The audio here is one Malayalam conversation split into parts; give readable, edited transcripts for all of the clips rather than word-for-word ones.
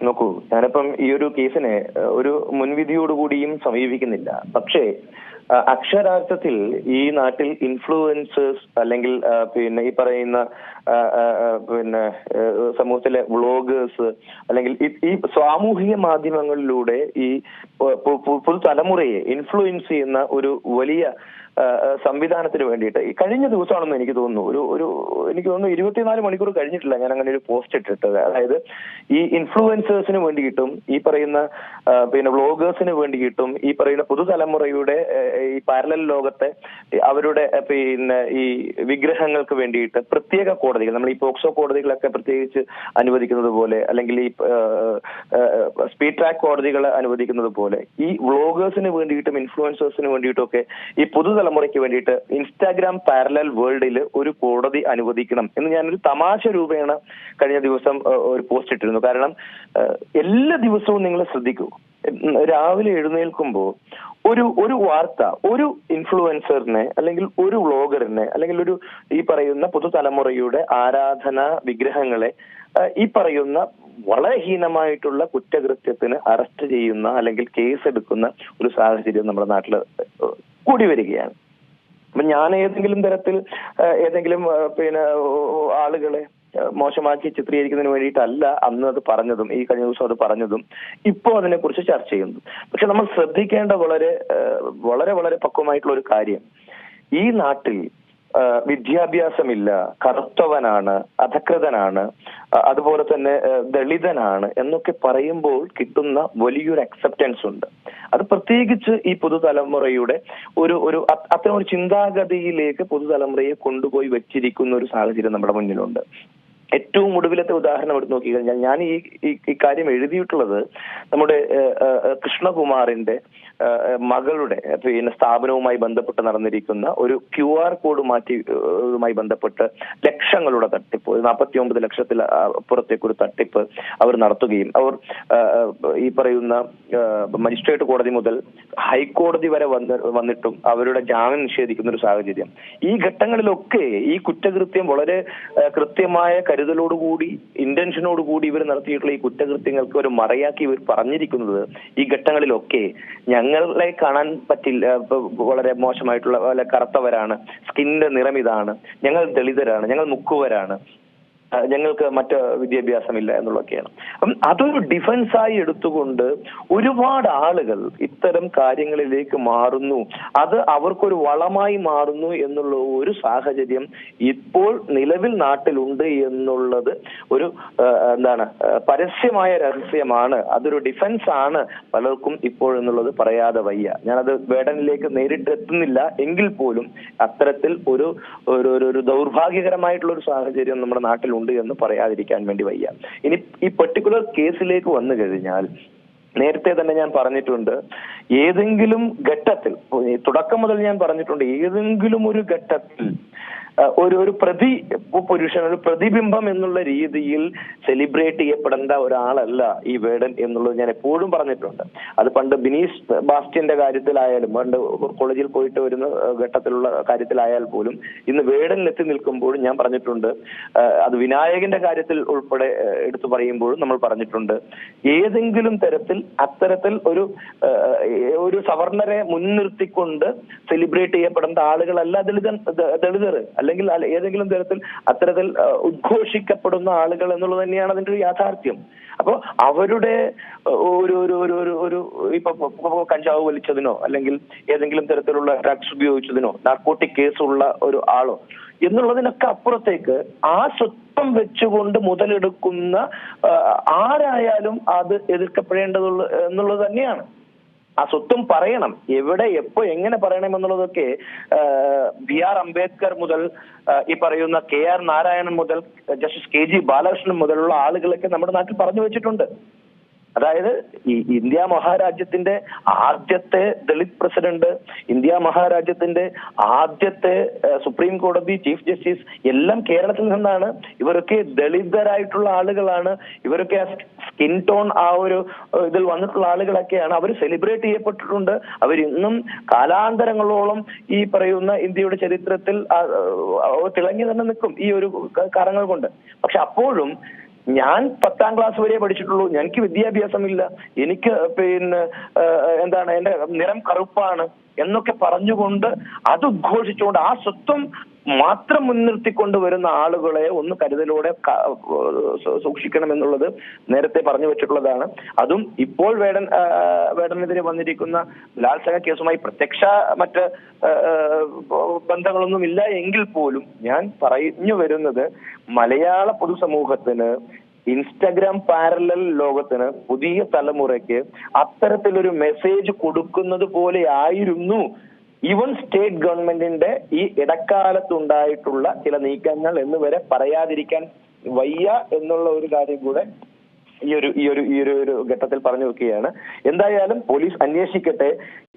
നോക്കൂ, ഞാനിപ്പം ഈ ഒരു കേസിനെ ഒരു മുൻവിധിയോടുകൂടിയും സമീപിക്കുന്നില്ല. പക്ഷേ അക്ഷരാർത്ഥത്തിൽ ഈ നാട്ടിൽ ഇൻഫ്ലുവൻസേഴ്സ് അല്ലെങ്കിൽ പിന്നെ ഈ പറയുന്ന പിന്നെ സമൂഹത്തിലെ വ്ളോഗേഴ്സ് അല്ലെങ്കിൽ ഈ സാമൂഹിക മാധ്യമങ്ങളിലൂടെ ഈ പുതുതലമുറയെ ഇൻഫ്ലുവൻസ് ചെയ്യുന്ന ഒരു വലിയ സംവിധാനത്തിന് വേണ്ടിയിട്ട് ഈ കഴിഞ്ഞ ദിവസമാണെന്ന് എനിക്ക് തോന്നുന്നു, എനിക്ക് തോന്നുന്നു 24 മണിക്കൂർ കഴിഞ്ഞിട്ടില്ല ഞാൻ അങ്ങനെ ഒരു പോസ്റ്റ് ഇട്ടിട്ടത്. അതായത് ഈ ഇൻഫ്ലുവൻസേഴ്സിന് വേണ്ടിയിട്ടും ഈ പറയുന്ന പിന്നെ വ്ളോഗേഴ്സിന് വേണ്ടിയിട്ടും ഈ പറയുന്ന പുതുതലമുറയുടെ ഈ പാരലൽ ലോകത്തെ അവരുടെ പിന്നെ ഈ വിഗ്രഹങ്ങൾക്ക് വേണ്ടിയിട്ട് പ്രത്യേക കോടതികൾ, നമ്മൾ ഈ പോക്സോ കോടതികളൊക്കെ പ്രത്യേകിച്ച് അനുവദിക്കുന്നത് പോലെ, അല്ലെങ്കിൽ ഈ സ്പീഡ് ട്രാക്ക് കോടതികൾ അനുവദിക്കുന്നത് പോലെ ഈ വ്ളോഗേഴ്സിന് വേണ്ടിയിട്ടും ഇൻഫ്ലുവൻസേഴ്സിന് വേണ്ടിയിട്ടും ഒക്കെ ഈ പുതുതലമുറയ്ക്ക് വേണ്ടിയിട്ട് ഇൻസ്റ്റാഗ്രാം പാരലൽ വേൾഡിൽ ഒരു കോടതി അനുവദിക്കണം എന്ന് ഞാനൊരു തമാശ രൂപേണ കഴിഞ്ഞ ദിവസം ഒരു പോസ്റ്റ് ഇട്ടിരുന്നു. കാരണം എല്ലാ ദിവസവും നിങ്ങൾ ശ്രദ്ധിക്കൂ, രാവിലെ എഴുന്നേൽക്കുമ്പോൾ ഒരു വാർത്ത ഒരു ഇൻഫ്ലുവൻസറിനെ അല്ലെങ്കിൽ ഒരു വ്ളോഗറിനെ അല്ലെങ്കിൽ ഒരു ഈ പറയുന്ന പുതുതലമുറയുടെ ആരാധന വിഗ്രഹങ്ങളെ ഈ പറയുന്ന വളരെ ഹീനമായിട്ടുള്ള കുറ്റകൃത്യത്തിന് അറസ്റ്റ് ചെയ്യുന്ന അല്ലെങ്കിൽ കേസെടുക്കുന്ന ഒരു സാഹചര്യം നമ്മുടെ നാട്ടിൽ കൂടി വരികയാണ്. അപ്പൊ ഞാൻ ഏതെങ്കിലും തരത്തിൽ ഏതെങ്കിലും പിന്നെ ആളുകളെ മോശമാക്കി ചിത്രീകരിക്കുന്നതിന് വേണ്ടിയിട്ടല്ല അന്ന് അത് പറഞ്ഞതും ഈ കഴിഞ്ഞ ദിവസം അത് പറഞ്ഞതും ഇപ്പോൾ അതിനെക്കുറിച്ച് ചർച്ച ചെയ്യുന്നു. പക്ഷെ നമ്മൾ ശ്രദ്ധിക്കേണ്ട വളരെ വളരെ വളരെ പക്വമായിട്ടുള്ള ഒരു കാര്യം, ഈ നാട്ടിൽ വിദ്യാഭ്യാസമില്ല, കറുത്തവനാണ്, അധകൃതനാണ്, അതുപോലെ തന്നെ ദളിതനാണ് എന്നൊക്കെ പറയുമ്പോൾ കിട്ടുന്ന വലിയൊരു അക്സെപ്റ്റൻസ് ഉണ്ട്. അത് പ്രത്യേകിച്ച് ഈ പുതുതലമുറയുടെ ഒരു അത്തരം ഒരു ചിന്താഗതിയിലേക്ക് പുതുതലമുറയെ കൊണ്ടുപോയി വെച്ചിരിക്കുന്ന ഒരു സാഹചര്യം നമ്മുടെ മുന്നിലുണ്ട്. ഏറ്റവും ഒടുവിലത്തെ ഉദാഹരണം എടുത്ത് നോക്കിക്കഴിഞ്ഞാൽ ഞാൻ ഈ കാര്യം എഴുതിയിട്ടുള്ളത് നമ്മുടെ കൃഷ്ണകുമാറിന്റെ മകളുടെ പിന്നെ സ്ഥാപനവുമായി ബന്ധപ്പെട്ട് നടന്നിരിക്കുന്ന ഒരു QR കോഡ് മാറ്റിയുമായി ബന്ധപ്പെട്ട് ലക്ഷങ്ങളുടെ തട്ടിപ്പ്, 49 ലക്ഷത്തിൽ അപ്പുറത്തേക്ക് ഒരു തട്ടിപ്പ് അവർ നടത്തുകയും അവർ ഈ പറയുന്ന മജിസ്ട്രേറ്റ് കോടതി മുതൽ ഹൈക്കോടതി വരെ വന്നിട്ടും അവരുടെ ജാമ്യം നിഷേധിക്കുന്ന ഒരു സാഹചര്യം. ഈ ഘട്ടങ്ങളിലൊക്കെ ഈ കുറ്റകൃത്യം വളരെ കൃത്യമായ കരുതലോടുകൂടി ഇന്റൻഷനോടുകൂടി ഇവർ നടത്തിയിട്ടുള്ള ഈ കുറ്റകൃത്യങ്ങൾക്ക് ഒരു മറയാക്കി ഇവർ പറഞ്ഞിരിക്കുന്നത് ഈ ഘട്ടങ്ങളിലൊക്കെ ഞങ്ങളെ കാണാൻ പറ്റില്ല, വളരെ മോശമായിട്ടുള്ള വളരെ കറുത്തവരാണ്, സ്കിന്നിന്റെ നിറം ഇതാണ്, ഞങ്ങൾ ദളിതരാണ്, ഞങ്ങൾ മുക്കുവരാണ്, ഞങ്ങൾക്ക് മറ്റ് വിദ്യാഭ്യാസമില്ല എന്നുള്ളതൊക്കെയാണ്. അപ്പം അതൊരു ഡിഫൻസായി എടുത്തുകൊണ്ട് ഒരുപാട് ആളുകൾ ഇത്തരം കാര്യങ്ങളിലേക്ക് മാറുന്നു, അത് അവർക്കൊരു വളമായി മാറുന്നു എന്നുള്ള ഒരു സാഹചര്യം ഇപ്പോൾ നിലവിൽ നാട്ടിലുണ്ട് എന്നുള്ളത് ഒരു പരസ്യമായ രഹസ്യമാണ്. അതൊരു ഡിഫൻസ് ആണ് പലർക്കും ഇപ്പോൾ എന്നുള്ളത് പറയാതെ വയ്യ. ഞാനത് വേടനിലേക്ക് നേരിട്ട് എത്തുന്നില്ല എങ്കിൽ പോലും അത്തരത്തിൽ ഒരു ദൗർഭാഗ്യകരമായിട്ടുള്ള ഒരു സാഹചര്യം നമ്മുടെ നാട്ടിൽ ഉണ്ട് എന്ന് പറയാതിരിക്കാൻ വേണ്ടി വയ്യ. ഇനി ഈ പെർട്ടിക്കുലർ കേസിലേക്ക് വന്നു കഴിഞ്ഞാൽ നേരത്തെ തന്നെ ഞാൻ പറഞ്ഞിട്ടുണ്ട്, ഏതെങ്കിലും ഘട്ടത്തിൽ തുടക്കം മുതൽ ഞാൻ പറഞ്ഞിട്ടുണ്ട്, ഏതെങ്കിലും ഒരു ഘട്ടത്തിൽ ഒരു പുരുഷൻ, ഒരു പ്രതിബിംബം എന്നുള്ള രീതിയിൽ സെലിബ്രേറ്റ് ചെയ്യപ്പെടേണ്ട ഒരാളല്ല ഈ വേടൻ എന്നുള്ളത് ഞാൻ എപ്പോഴും പറഞ്ഞിട്ടുണ്ട്. അത് പണ്ട് ബിനീഷ് ബാസ്റ്റിന്റെ കാര്യത്തിലായാലും, പണ്ട് കോളേജിൽ പോയിട്ട് വരുന്ന ഘട്ടത്തിലുള്ള കാര്യത്തിലായാൽ പോലും ഇന്ന് വേടനിലെത്തി നിൽക്കുമ്പോഴും ഞാൻ പറഞ്ഞിട്ടുണ്ട്. അത് വിനായകന്റെ കാര്യത്തിൽ ഉൾപ്പെടെ എടുത്തു പറയുമ്പോഴും നമ്മൾ പറഞ്ഞിട്ടുണ്ട്, ഏതെങ്കിലും തരത്തിൽ അത്തരത്തിൽ ഒരു സവർണരെ മുൻനിർത്തിക്കൊണ്ട് സെലിബ്രേറ്റ് ചെയ്യപ്പെടേണ്ട ആളുകളല്ല ദളിതർ, അല്ലെങ്കിൽ ഏതെങ്കിലും തരത്തിൽ അത്തരത്തിൽ ഉദ്ഘോഷിക്കപ്പെടുന്ന ആളുകൾ എന്നുള്ളത് തന്നെയാണ് അതിന്റെ ഒരു യാഥാർത്ഥ്യം. അപ്പൊ അവരുടെ ഒരു ഇപ്പൊ കഞ്ചാവ് വലിച്ചതിനോ അല്ലെങ്കിൽ ഏതെങ്കിലും തരത്തിലുള്ള ഡ്രഗ്സ് ഉപയോഗിച്ചതിനോ നാർക്കോട്ടിക് കേസുള്ള ഒരു ആളോ എന്നുള്ളതിനൊക്കെ അപ്പുറത്തേക്ക് ആ സ്വത്വം വെച്ചുകൊണ്ട് മുതലെടുക്കുന്ന ആരായാലും അത് എതിർക്കപ്പെടേണ്ടതുള്ള എന്നുള്ളത് തന്നെയാണ്. ആ സ്വത്വം പറയണം, എവിടെ എപ്പോ എങ്ങനെ പറയണം എന്നുള്ളതൊക്കെ BR അംബേദ്കർ മുതൽ ഈ പറയുന്ന KR നാരായണൻ മുതൽ ജസ്റ്റിസ് KG ബാലകൃഷ്ണൻ മുതലുള്ള ആളുകളൊക്കെ നമ്മുടെ നാട്ടിൽ പറഞ്ഞു വെച്ചിട്ടുണ്ട്. അതായത് ഈ ഇന്ത്യ മഹാരാജ്യത്തിന്റെ ആദ്യത്തെ ദളിത് പ്രസിഡന്റ്, ഇന്ത്യ മഹാരാജ്യത്തിന്റെ ആദ്യത്തെ സുപ്രീം കോടതി ചീഫ് ജസ്റ്റിസ് എല്ലാം കേരളത്തിൽ നിന്നാണ്. ഇവരൊക്കെ ദളിതരായിട്ടുള്ള ആളുകളാണ്, ഇവരൊക്കെ സ്കിൻ ടോൺ ആ ഒരു ഇതിൽ വന്നിട്ടുള്ള ആളുകളൊക്കെയാണ്. അവർ സെലിബ്രേറ്റ് ചെയ്യപ്പെട്ടിട്ടുണ്ട്. അവരിന്നും കാലാന്തരങ്ങളോളം ഈ പറയുന്ന ഇന്ത്യയുടെ ചരിത്രത്തിൽ തിളങ്ങി തന്നെ നിൽക്കും ഈ ഒരു കാരണങ്ങൾ കൊണ്ട്. പക്ഷെ അപ്പോഴും ഞാൻ 10ാം ക്ലാസ് വരെ പഠിച്ചിട്ടുള്ളൂ, എനിക്ക് വിദ്യാഭ്യാസമില്ല, എനിക്ക് എന്താണ് എന്റെ നിറം കറുപ്പാണ് എന്നൊക്കെ പറഞ്ഞുകൊണ്ട് അത് ഉദ്ഘോഷിച്ചുകൊണ്ട് ആ സ്വത്വം മാത്രം മുൻനിർത്തിക്കൊണ്ട് വരുന്ന ആളുകളെ ഒന്ന് കരുതലോടെ സൂക്ഷിക്കണം എന്നുള്ളത് നേരത്തെ പറഞ്ഞു വെച്ചിട്ടുള്ളതാണ്. അതും ഇപ്പോൾ വേടനെതിരെ വന്നിരിക്കുന്ന ബലാത്സംഗ കേസുമായി പ്രത്യക്ഷ മറ്റ് ബന്ധങ്ങളൊന്നും ഇല്ല എങ്കിൽ പോലും ഞാൻ പറഞ്ഞു വരുന്നത് മലയാള പൊതുസമൂഹത്തിന്, ഇൻസ്റ്റഗ്രാം പാരലൽ ലോകത്തിന്, പുതിയ തലമുറയ്ക്ക് അത്തരത്തിലൊരു മെസ്സേജ് കൊടുക്കുന്നത് പോലെ ആയിരുന്നു ഈവൻ സ്റ്റേറ്റ് ഗവൺമെന്റിന്റെ ഈ ഇടക്കാലത്തുണ്ടായിട്ടുള്ള ചില നീക്കങ്ങൾ എന്ന് വരെ പറയാതിരിക്കാൻ വയ്യ എന്നുള്ള ഒരു കാര്യം കൂടെ ഈ ഒരു ഘട്ടത്തിൽ പറഞ്ഞു വെക്കുകയാണ്. എന്തായാലും പോലീസ് അന്വേഷിക്കട്ടെ.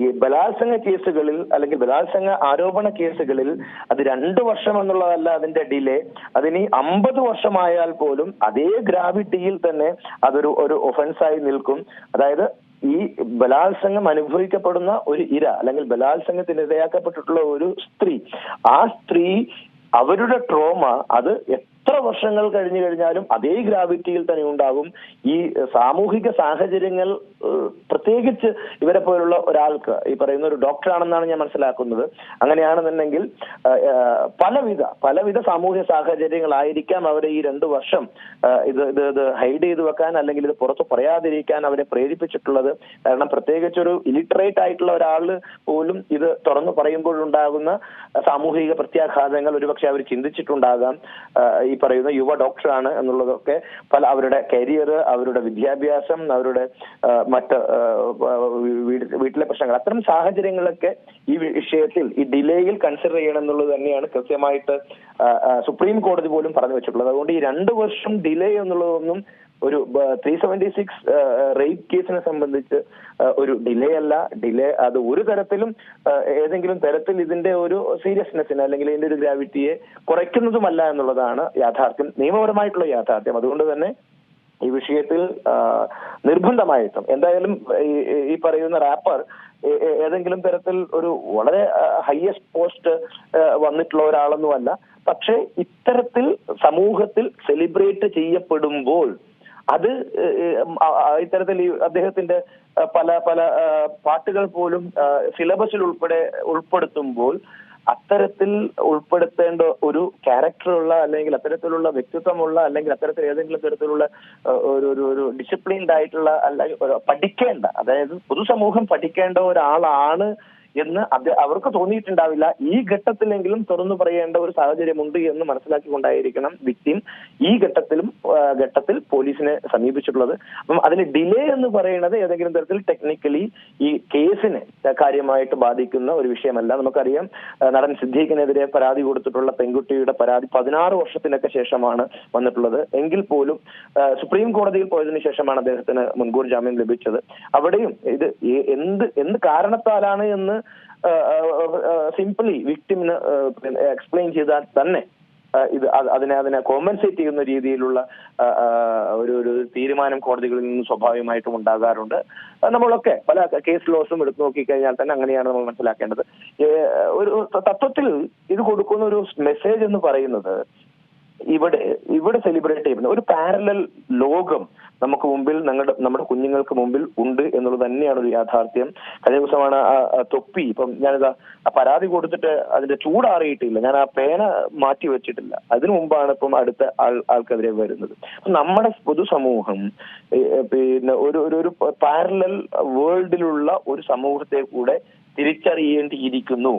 ഈ ബലാത്സംഗ കേസുകളിൽ അല്ലെങ്കിൽ ബലാത്സംഗ ആരോപണ കേസുകളിൽ അത് 2 വർഷം എന്നുള്ളതല്ല അതിന്റെ ഡിലേ, അതിനി 50 വർഷമായാൽ പോലും അതേ ഗ്രാവിറ്റിയിൽ തന്നെ അതൊരു ഒഫൻസായി നിൽക്കും. അതായത് ഈ ബലാത്സംഗം അനുഭവിക്കപ്പെടുന്ന ഒരു ഇര അല്ലെങ്കിൽ ബലാത്സംഗത്തിന് ഇരയാക്കപ്പെട്ടിട്ടുള്ള ഒരു സ്ത്രീ, ആ സ്ത്രീ അവരുടെ ട്രോമ അത് എത്ര വർഷങ്ങൾ കഴിഞ്ഞു കഴിഞ്ഞാലും അതേ ഗ്രാവിറ്റിയിൽ തന്നെ ഉണ്ടാകും. ഈ സാമൂഹിക സാഹചര്യങ്ങൾ പ്രത്യേകിച്ച് ഇവരെ പോലുള്ള ഒരാൾക്ക്, ഈ പറയുന്ന ഒരു ഡോക്ടറാണെന്നാണ് ഞാൻ മനസ്സിലാക്കുന്നത്, അങ്ങനെയാണെന്നുണ്ടെങ്കിൽ പലവിധ സാമൂഹ്യ സാഹചര്യങ്ങളായിരിക്കാം അവരെ ഈ 2 വർഷം ഇത് ഹൈഡ് ചെയ്ത് വെക്കാൻ അല്ലെങ്കിൽ ഇത് പുറത്ത് പറയാതിരിക്കാൻ അവരെ പ്രേരിപ്പിച്ചിട്ടുള്ളത്. കാരണം പ്രത്യേകിച്ച് ഒരു ഇലിറ്ററേറ്റ് ആയിട്ടുള്ള ഒരാള് പോലും ഇത് തുറന്നു പറയുമ്പോഴുണ്ടാകുന്ന സാമൂഹിക പ്രത്യാഘാതങ്ങൾ ഒരുപക്ഷെ അവർ ചിന്തിച്ചിട്ടുണ്ടാകാം. ഈ പറയുന്ന യുവ ഡോക്ടറാണ് എന്നുള്ളതൊക്കെ അവരുടെ കരിയർ, അവരുടെ വിദ്യാഭ്യാസം, അവരുടെ മറ്റ് വീട്ടിലെ പ്രശ്നങ്ങൾ, അത്തരം സാഹചര്യങ്ങളൊക്കെ ഈ വിഷയത്തിൽ ഈ ഡിലേയിൽ കൺസിഡർ ചെയ്യണം എന്നുള്ളത് തന്നെയാണ് കൃത്യമായിട്ട് സുപ്രീം കോടതി പോലും പറഞ്ഞു വെച്ചിട്ടുള്ളത്. അതുകൊണ്ട് ഈ 2 വർഷം ഡിലേ എന്നുള്ളതൊന്നും ഒരു 376 റേപ്പ് കേസിനെ സംബന്ധിച്ച് ഒരു ഡിലേ അല്ല. ഡിലേ അത് ഒരു തരത്തിലും ഏതെങ്കിലും തരത്തിൽ ഇതിന്റെ ഒരു സീരിയസ്നെസ്സിന് അല്ലെങ്കിൽ ഇതിന്റെ ഒരു ഗ്രാവിറ്റിയെ കുറയ്ക്കുന്നതുമല്ല എന്നുള്ളതാണ് യാഥാർത്ഥ്യം, നിയമപരമായിട്ടുള്ള യാഥാർത്ഥ്യം. അതുകൊണ്ട് തന്നെ ഈ വിഷയത്തിൽ നിർബന്ധമായിട്ടും എന്തായാലും ഈ പറയുന്ന റാപ്പർ ഏതെങ്കിലും തരത്തിൽ ഒരു വളരെ ഹയസ്റ്റ് പോസ്റ്റ് വന്നിട്ടുള്ള ഒരാളൊന്നുമല്ല. പക്ഷെ ഇത്തരത്തിൽ സമൂഹത്തിൽ സെലിബ്രേറ്റ് ചെയ്യപ്പെടുമ്പോൾ അത് ഇത്തരത്തിൽ അദ്ദേഹത്തിന്റെ പല പാട്ടുകൾ പോലും സിലബസിൽ ഉൾപ്പെടുത്തുമ്പോൾ അത്തരത്തിൽ ഉൾപ്പെടുത്തേണ്ട ഒരു ക്യാരക്ടറുള്ള അല്ലെങ്കിൽ അത്തരത്തിലുള്ള വ്യക്തിത്വമുള്ള അല്ലെങ്കിൽ അത്തരത്തിൽ ഏതെങ്കിലും തരത്തിലുള്ള ഒരു ഡിസിപ്ലിൻഡ് ആയിട്ടുള്ള അല്ലെങ്കിൽ പഠിക്കേണ്ട, അതായത് പൊതുസമൂഹം പഠിക്കേണ്ട ഒരാളാണ് എന്ന് അവർക്ക് തോന്നിയിട്ടുണ്ടാവില്ല. ഈ ഘട്ടത്തിലെങ്കിലും തുറന്നു പറയേണ്ട ഒരു സാഹചര്യമുണ്ട് എന്ന് മനസ്സിലാക്കിക്കൊണ്ടായിരിക്കണം വിക്ടിം ഈ ഘട്ടത്തിൽ പോലീസിനെ സമീപിച്ചിട്ടുള്ളത്. അപ്പം അതിന് ഡിലേ എന്ന് പറയുന്നത് ഏതെങ്കിലും തരത്തിൽ ടെക്നിക്കലി ഈ കേസിനെ കാര്യമായിട്ട് ബാധിക്കുന്ന ഒരു വിഷയമല്ല. നമുക്കറിയാം നടൻ സിദ്ദീഖിനെതിരെ പരാതി കൊടുത്തിട്ടുള്ള പെൺകുട്ടിയുടെ പരാതി 16 വർഷത്തിനൊക്കെ ശേഷമാണ് വന്നിട്ടുള്ളത്. എങ്കിൽ പോലും സുപ്രീം കോടതിയിൽ പോയതിനു ശേഷമാണ് അദ്ദേഹത്തിന് മുൻകൂർ ജാമ്യം ലഭിച്ചത്. അവിടെയും ഇത് എന്ത് കാരണത്താലാണ് എന്ന് സിംപിളി വിക്ടിമിന് എക്സ്പ്ലെയിൻ ചെയ്താൽ തന്നെ ഇത് അതിനെ കോമ്പൻസേറ്റ് ചെയ്യുന്ന രീതിയിലുള്ള ഒരു തീരുമാനം കോടതികളിൽ നിന്ന് സ്വാഭാവികമായിട്ടും ഉണ്ടാകാറുണ്ട്. നമ്മളൊക്കെ പല കേസ് ലോസും എടുത്തു നോക്കിക്കഴിഞ്ഞാൽ തന്നെ അങ്ങനെയാണ് നമ്മൾ മനസ്സിലാക്കേണ്ടത്. ഒരു തത്വത്തിൽ ഇത് കൊടുക്കുന്ന ഒരു മെസ്സേജ് എന്ന് പറയുന്നത് ഇവിടെ സെലിബ്രേറ്റ് ചെയ്യുന്ന ഒരു പാരലൽ ലോകം നമുക്ക് മുമ്പിൽ നമ്മുടെ കുഞ്ഞുങ്ങൾക്ക് മുമ്പിൽ ഉണ്ട് എന്നുള്ളത് തന്നെയാണ് ഒരു യാഥാർത്ഥ്യം. കഴിഞ്ഞ ദിവസമാണ് തൊപ്പി, ഇപ്പം ഞാനിതാ പരാതി കൊടുത്തിട്ട് അതിന്റെ ചൂടാറിയിട്ടില്ല, ഞാൻ ആ പേന മാറ്റി വെച്ചിട്ടില്ല, അതിനു മുമ്പാണ് ഇപ്പം അടുത്ത ആൾക്കെതിരെ വരുന്നത്. നമ്മുടെ പൊതുസമൂഹം പിന്നെ ഒരു പാരലൽ വേൾഡിലുള്ള ഒരു സമൂഹത്തെ കൂടെ തിരിച്ചറിയേണ്ടിയിരിക്കുന്നു.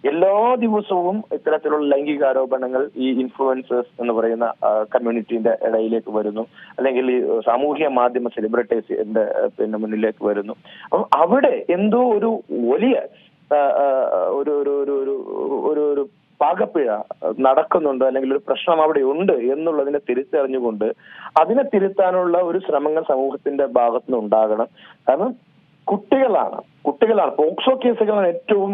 എല്ലാ ദിവസവും ഇത്തരത്തിലുള്ള ലൈംഗികാരോപണങ്ങൾ ഈ ഇൻഫ്ലുവൻസേഴ്സ് എന്ന് പറയുന്ന കമ്മ്യൂണിറ്റിന്റെ ഇടയിലേക്ക് വരുന്നു, അല്ലെങ്കിൽ ഈ സാമൂഹ്യ മാധ്യമ സെലിബ്രിറ്റീസിന്റെ മുന്നിലേക്ക് വരുന്നു. അപ്പം അവിടെ എന്തോ ഒരു വലിയ ഒരു പാകപ്പിഴ നടക്കുന്നുണ്ട്, അല്ലെങ്കിൽ ഒരു പ്രശ്നം അവിടെ ഉണ്ട് എന്നുള്ളതിനെ തിരിച്ചറിഞ്ഞുകൊണ്ട് അതിനെ തിരുത്താനുള്ള ഒരു ശ്രമങ്ങൾ സമൂഹത്തിന്റെ ഭാഗത്തുനിന്ന് ഉണ്ടാകണം. കാരണം കുട്ടികളാണ് പോക്സോ കേസുകളാണ് ഏറ്റവും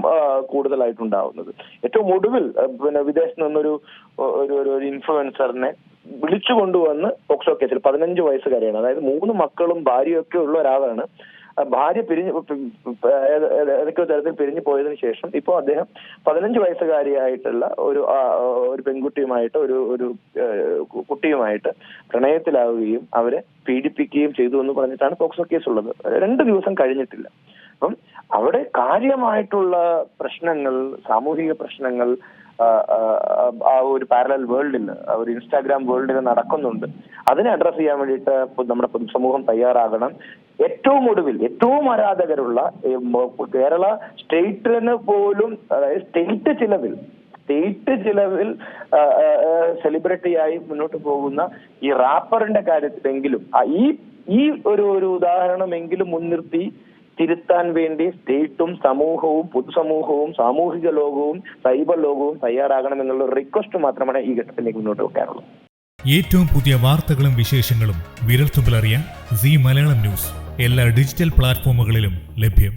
കൂടുതലായിട്ടുണ്ടാവുന്നത്. ഏറ്റവും ഒടുവിൽ വിദേശത്ത് നിന്നൊരു ഇൻഫ്ലുവൻസറിനെ വിളിച്ചു കൊണ്ടുവന്ന് പോക്സോ കേസിൽ 15 വയസ്സുകാരിയാണ്, അതായത് 3 മക്കളും ഭാര്യയൊക്കെ ഉള്ള ഒരാളാണ്. ഭാര്യ ഏതൊക്കെ തരത്തിൽ പിരിഞ്ഞു പോയതിനു ശേഷം ഇപ്പോൾ അദ്ദേഹം 15 വയസ്സുകാരിയായിട്ടുള്ള ഒരു പെൺകുട്ടിയുമായിട്ട് ഒരു കുട്ടിയുമായിട്ട് പ്രണയത്തിലാവുകയും അവരെ പീഡിപ്പിക്കുകയും ചെയ്തു എന്ന് പറഞ്ഞിട്ടാണ് പോക്സോ കേസ് ഉള്ളത്. 2 ദിവസം കഴിഞ്ഞിട്ടില്ല. അപ്പം അവിടെ കാര്യമായിട്ടുള്ള പ്രശ്നങ്ങൾ, സാമൂഹിക പ്രശ്നങ്ങൾ ആ ഒരു പാരലൽ വേൾഡിൽ, ഒരു ഇൻസ്റ്റാഗ്രാം വേൾഡിൽ നടക്കുന്നുണ്ട്. അതിനെ അഡ്രസ് ചെയ്യാൻ വേണ്ടിയിട്ട് നമ്മുടെ പൊതുസമൂഹം തയ്യാറാകണം. ഏറ്റവും ഒടുവിൽ ഏറ്റവും ആരാധകരുള്ള കേരള സ്റ്റേറ്റിന് പോലും, അതായത് സ്റ്റേറ്റ് ചിലവിൽ സെലിബ്രിറ്റിയായി മുന്നോട്ട് പോകുന്ന ഈ റാപ്പറിന്റെ കാര്യത്തിലെങ്കിലും ഈ ഒരു ഉദാഹരണമെങ്കിലും മുൻനിർത്തി തിരുത്താൻ വേണ്ടി സ്റ്റേറ്റും സമൂഹവും പൊതുസമൂഹവും സാമൂഹിക ലോകവും സൈബർ ലോകവും തയ്യാറാകണമെന്നുള്ള റിക്വസ്റ്റ് മാത്രമാണ് ഈ ഘട്ടത്തിലേക്ക് മുന്നോട്ട് വെക്കാനുള്ളത്. ഏറ്റവും പുതിയ വാർത്തകളും വിശേഷങ്ങളും വിരൽത്തുമ്പിലറിയാൻ സീ മലയാളം ന്യൂസ് എല്ലാ ഡിജിറ്റൽ പ്ലാറ്റ്ഫോമുകളിലും ലഭ്യം.